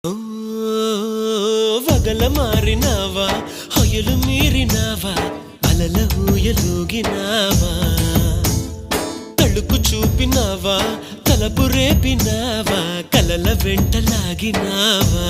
ఓ వగల మారినావా హొయలు మీరినావా అలల ఊయలూగినావా తళుకు చూపినావా తలపు రేపినావా కలల వెంటలాగినావా